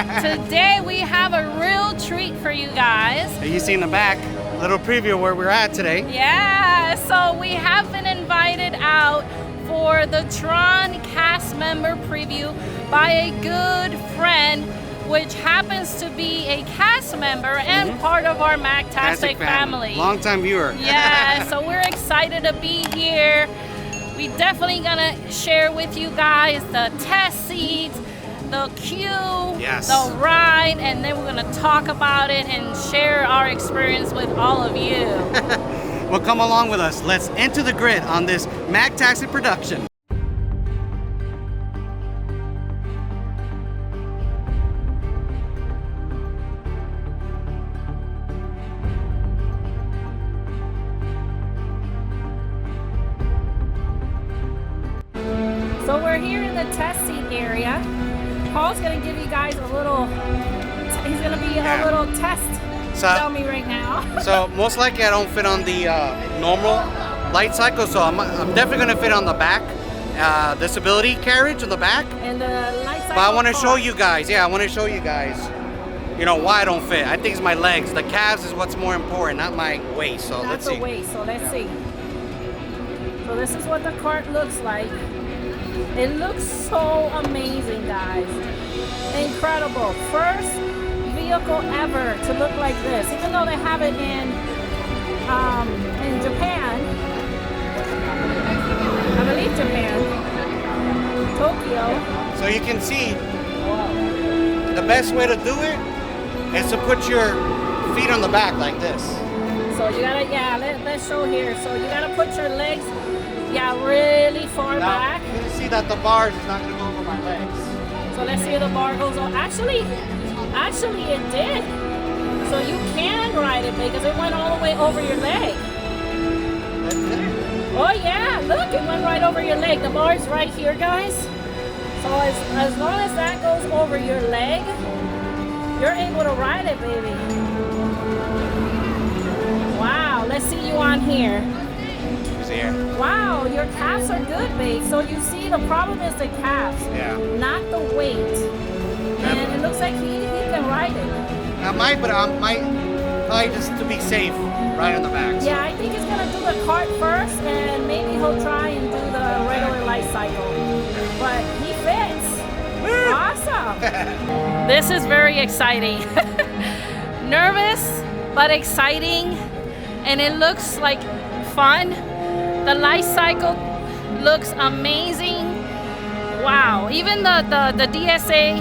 Today we have a real treat for you guys. You see in the back, a little preview of where we're at today. Yeah, so we have been invited out for the TRON cast member preview by a good friend, which happens to be a cast member and part of our MagTastic family. Long-time viewer. Yeah, so we're excited to be here. We definitely gonna share with you guys the test seats, the queue, the ride, and then we're gonna talk about it and share our experience with all of you. Well, come along with us. Let's enter the grid on this MagTastic production. So we're here in the test seat area. Paul's gonna give you guys a little, he's gonna be a little test dummy right now. So most likely I don't fit on the normal Lightcycle, so I'm definitely gonna fit on the back, disability carriage on the back. And the Lightcycle. But I wanna show you guys, I wanna show you guys, you know, why I don't fit. I think it's my legs. The calves is what's more important, not my waist. So let's see. Not the waist, so let's see. So this is what the cart looks like. It looks so amazing, guys. Incredible. First vehicle ever to look like this. Even though they have it in Japan, I believe Japan, Tokyo. So you can see the best way to do it is to put your feet on the back like this. So you gotta, let's show here. So you gotta put your legs, really far back. You can see that the bars is not gonna go over my legs. So let's see if the bar goes on. Actually it did. So you can ride it because it went all the way over your leg. Oh yeah, look, it went right over your leg. The bar is right here, guys. So as long as that goes over your leg, you're able to ride it, baby. Wow, let's see you on here. Wow, your calves are good, babe. So you see, the problem is the calves, not the weight. And it looks like he can ride it. I might, but I might probably just to be safe, right on the back. So. Yeah, I think he's gonna do the cart first, and maybe he'll try and do the regular Lightcycle. But he fits. Awesome. This is very exciting. Nervous, but exciting, and it looks like fun. The Lightcycle looks amazing. Wow, even the DSA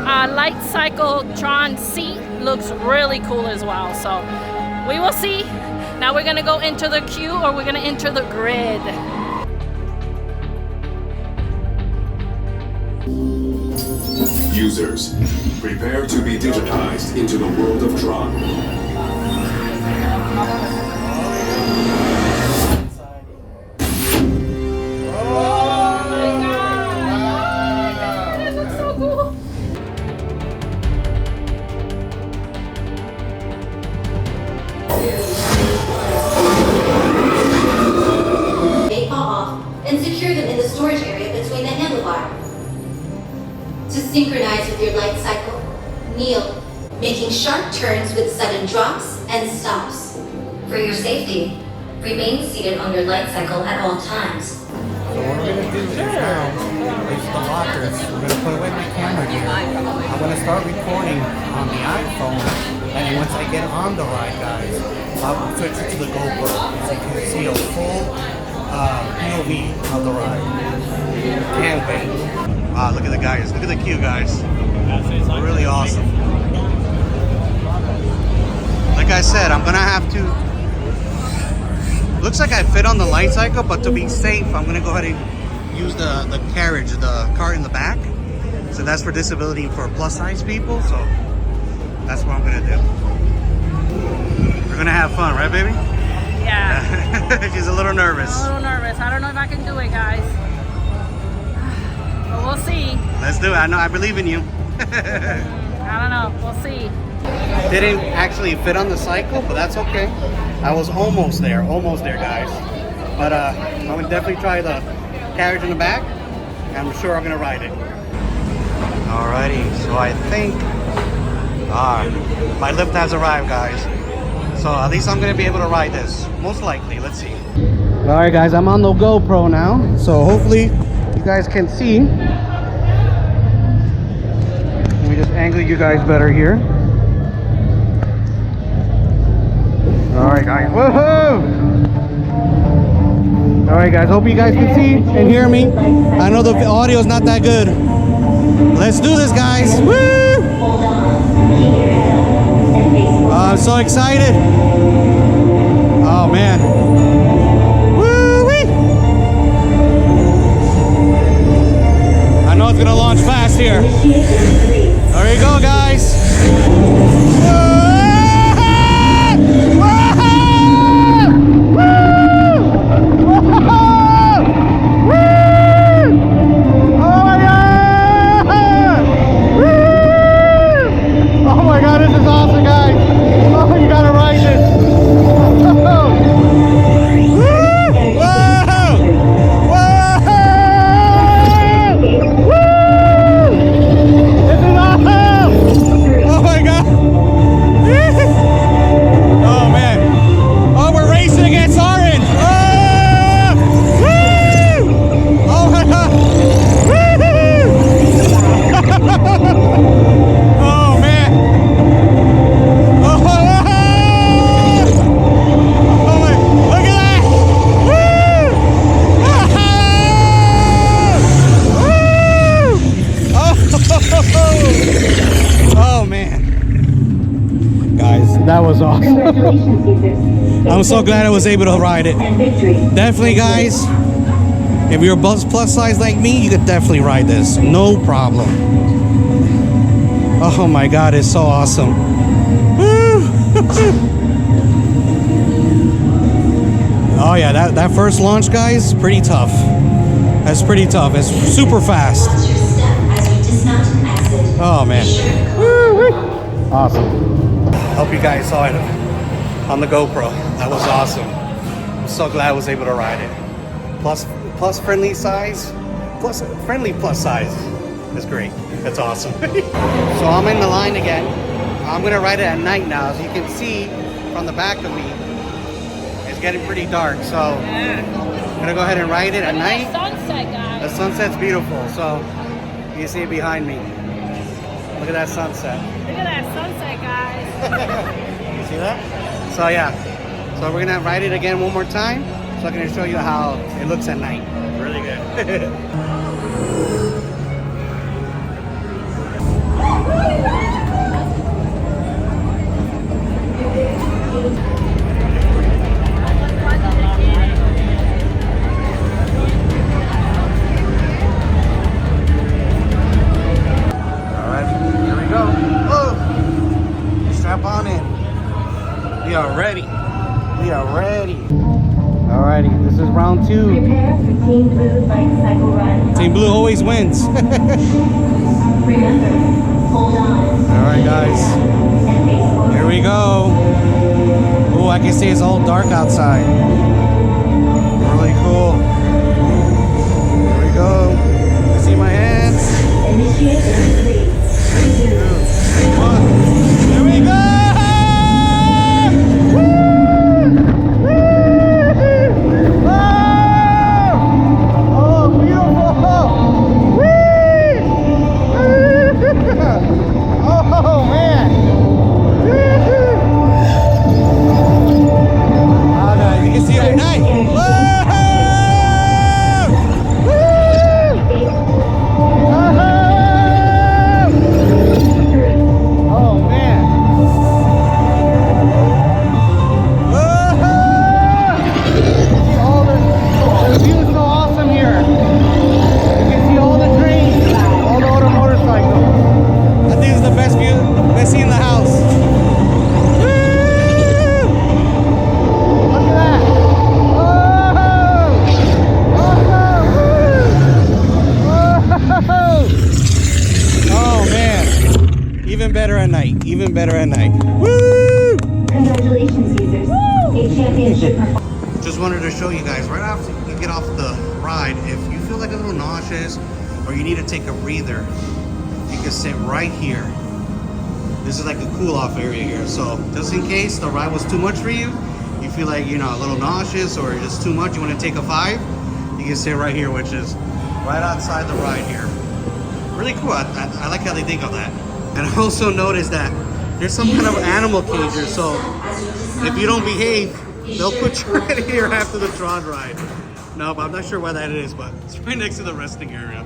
Lightcycle TRON seat looks really cool as well. So we will see. Now we're gonna go into the queue, or we're gonna enter the grid. Users, prepare to be digitized into the world of TRON. Synchronize with your Lightcycle, kneel, making sharp turns with sudden drops and stops. For your safety, remain seated on your Lightcycle at all times. So what we're going to do is now is the lockers. We're going to put away my camera here. I'm going to start recording on the iPhone, and then once I get on the ride, guys, I'll switch it to the GoPro so you can see a full POV of the ride. Can't wait. Wow, look at the guys. Look at the queue, guys. Really awesome. Like I said, I'm gonna have to. Looks like I fit on the Lightcycle, but to be safe, I'm gonna go ahead and use the carriage, the cart in the back. So that's for disability and for plus size people. So that's what I'm gonna do. We're gonna have fun, right, baby? Yeah. She's a little nervous. A little nervous. I don't know if I can do it, guys. But we'll see. Let's do it. I believe in you. I don't know. We'll see. Didn't actually fit on the cycle, but that's okay. I was almost there, guys. But I'm gonna definitely try the carriage in the back. I'm sure I'm gonna ride it. Alrighty, so I think my lift has arrived, guys. So at least I'm gonna be able to ride this, most likely. Let's see. Alright guys, I'm on the GoPro now, so hopefully you guys can see. Let me just angle you guys better here. Alright guys, woohoo! Alright guys, hope you guys can see and hear me. I know the audio is not that good. Let's do this, guys. Woo! I'm so excited. Oh man. Woo-wee! I know it's gonna launch fast here. There you go, guys. That was awesome. I'm so glad I was able to ride it. Definitely, guys, if you're plus size like me, you could definitely ride this. No problem. Oh my God, it's so awesome. Oh yeah, that first launch, guys, pretty tough. That's pretty tough. It's super fast. Oh man. Awesome. Hope you guys saw it on the GoPro. That was awesome. I'm so glad I was able to ride it. Plus friendly size, friendly plus size. That's great. That's awesome. So I'm in the line again. I'm gonna ride it at night now. As you can see from the back of me, it's getting pretty dark. So I'm gonna go ahead and ride it at night. Sunset, guys. The sunset's beautiful. So you can see it behind me. Look at that sunset. Look at that sunset, guys. You see that? So yeah. So we're gonna ride it again one more time. So I'm gonna show you how it looks at night. Really good. We are ready. We are ready. Alrighty, this is round 2. Prepare for Team Blue Lightcycle run. Team Blue always wins. Remember, hold on. Alright guys, here we go. Oh, I can see it's all dark outside. Really cool. Here we go. You see my hands? Initiate in 3, 2, 1. Here we go! Even better at night. Woo! Congratulations, users. A championship performance. Just wanted to show you guys right after you get off the ride, if you feel like a little nauseous or you need to take a breather, you can sit right here. This is like a cool off area here. So just in case the ride was too much for you, you feel like, you know, a little nauseous or just too much, you want to take a 5, you can sit right here, which is right outside the ride here. Really cool. I like how they think of that. And I also noticed that there's some kind of animal cage here. So if you don't behave, they'll put you right here after the Tron ride. No, but I'm not sure why that is, but it's right next to the resting area.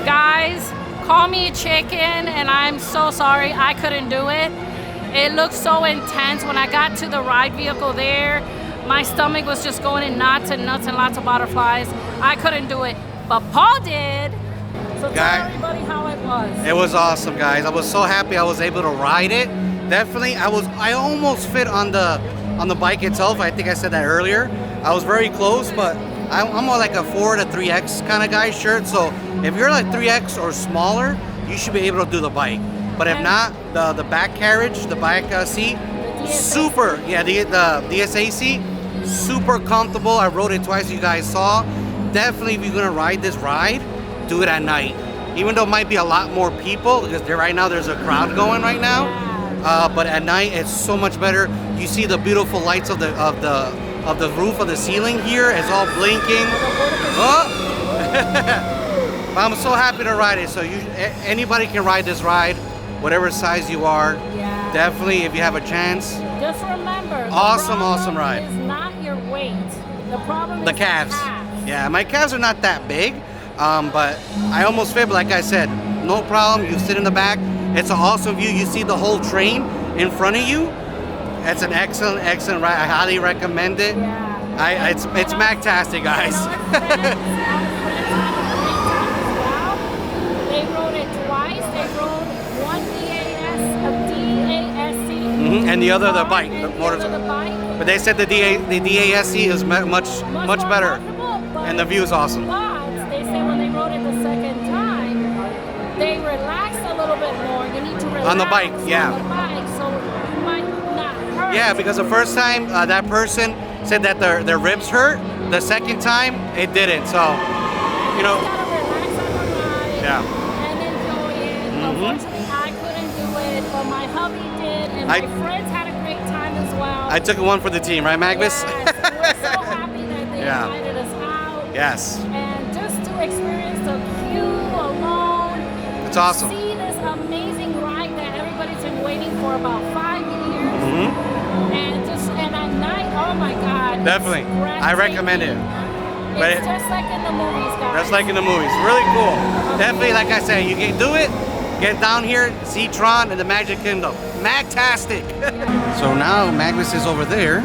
Guys, call me a chicken, and I'm so sorry I couldn't do it. It looked so intense. When I got to the ride vehicle there, my stomach was just going in knots and nuts and lots of butterflies. I couldn't do it, but Paul did. So tell everybody how it was. It was awesome, guys. I was so happy I was able to ride it. Definitely, I almost fit on the bike itself. I think I said that earlier. I was very close, but I'm more like a 4 to 3X kind of guy shirt. So if you're like 3X or smaller, you should be able to do the bike. But if not, the back carriage, the back seat, super. Yeah, the DSA seat, super comfortable. I rode it twice, you guys saw. Definitely, if you're gonna ride this ride, do it at night. Even though it might be a lot more people, because right now there's a crowd going right now. But at night, it's so much better. You see the beautiful lights of the roof of the ceiling here. It's all blinking. Oh! I'm so happy to ride it. So anybody can ride this ride, whatever size you are. Yeah. Definitely, if you have a chance. Just remember, awesome ride. Is not your weight. The problem is the calves. Yeah, my calves are not that big, but I almost fit. But like I said, no problem. You sit in the back. It's an awesome view. You see the whole train in front of you. It's an excellent ride. I highly recommend it. Yeah. It's MagTastic, guys. They rode it twice. They rode one DASC, and the other the bike, the motorcycle. But they said the DASC is much better, and the view is awesome. But they said when they rode it the second time, they relaxed a little bit more. You need to relax on the bike, yeah. On the bike, so you might not hurt. Yeah, because the first time that person said that their ribs hurt. The second time it didn't. So, you know. You gotta relax on the ride. Yeah. And enjoy it. Unfortunately, I couldn't do it, but my hubby did, and my friends had a great time as well. I took one for the team, right, Magnus? Yes, we're so happy that they invited us out. Yes. And just to experience the view alone. It's awesome. See this amazing ride that everybody's been waiting for about 5 years. And at night, oh my God. Definitely. I recommend it. But it's just like in the movies, guys. Just like in the movies. Really cool. Definitely, like I said, you can do it. Get down here, see Tron and the Magic Kingdom. MagTastic. So now Magnus is over there.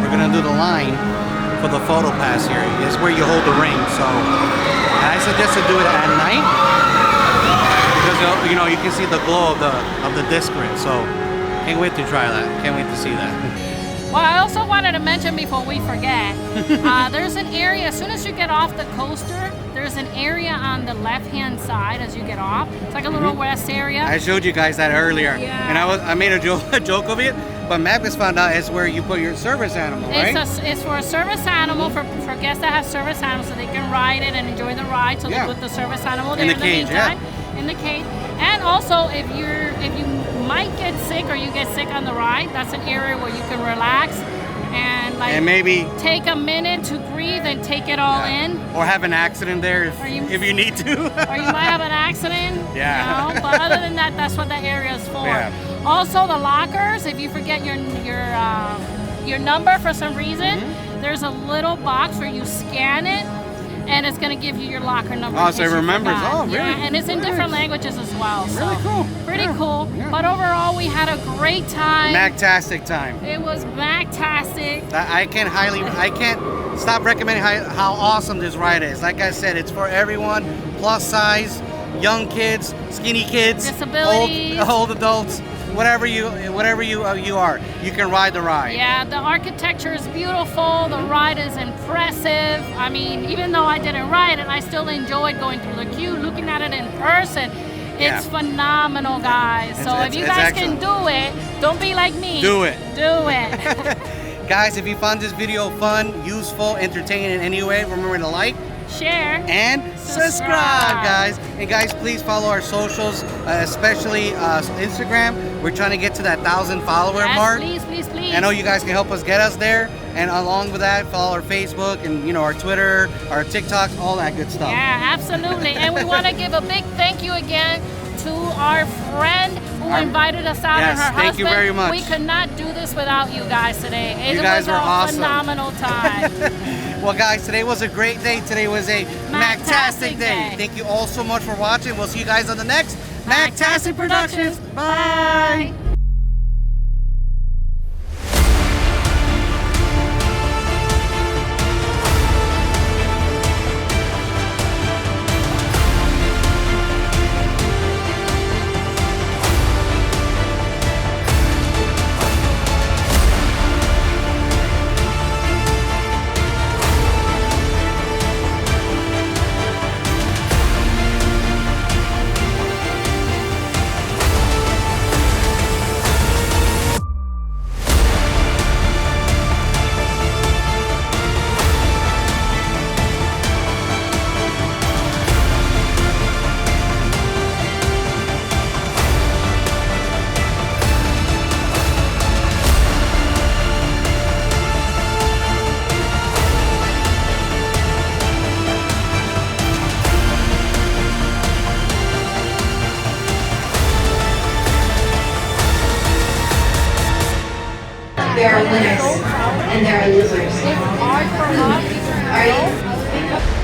We're gonna do the line for the photo pass here. It's where you hold the ring. So I suggest to do it at night because you know you can see the glow of the disc grid. So can't wait to try that. Can't wait to see that. Well, I also wanted to mention before we forget, there's an area, as soon as you get off the coaster, there's an area on the left-hand side as you get off. It's like a little rest area. I showed you guys that earlier, yeah. And I made a joke of it, but Magnus found out it's where you put your service animal, right? It's for a service animal, for guests that have service animals, so they can ride it and enjoy the ride. So they put the service animal there in the cage, in the cage. And also, if you might get sick or you get sick on the ride, that's an area where you can relax and maybe take a minute to breathe and take it all in. Or have an accident there if you need to. Or you might have an accident. Yeah. You know? But other than that, that's what that area is for. Yeah. Also, the lockers. If you forget your number for some reason, there's a little box where you scan it. And it's going to give you your locker number. Oh, so it remembers. Oh, really? Yeah, and it's in different languages as well. So really cool. Pretty cool. Yeah. But overall, we had a great time. MagTastic time. It was MagTastic. I can't stop recommending how awesome this ride is. Like I said, it's for everyone. Plus size, young kids, skinny kids, disabilities, old adults. Whatever you are, you can ride the ride. Yeah, the architecture is beautiful. The ride is impressive. I mean, even though I didn't ride it, I still enjoyed going through the queue, looking at it in person. It's phenomenal, guys. So if you guys can do it, don't be like me. Do it. Do it. Guys, if you found this video fun, useful, entertaining in any way, remember to like, share, and subscribe, guys. And guys, please follow our socials, especially Instagram. We're trying to get to that 1,000 follower mark. Please, please, please. I know you guys can help us get us there. And along with that, follow our Facebook and, you know, our Twitter, our TikToks, all that good stuff. Yeah, absolutely. And we want to give a big thank you again to our friend who invited us out, and her husband. Thank you very much. We could not do this without you guys today. You guys were awesome. Phenomenal time. Well, guys, today was a great day. Today was a MagTastic day. Thank you all so much for watching. We'll see you guys on the next MagTastic Productions. Bye. There are winners and there are losers. Are you?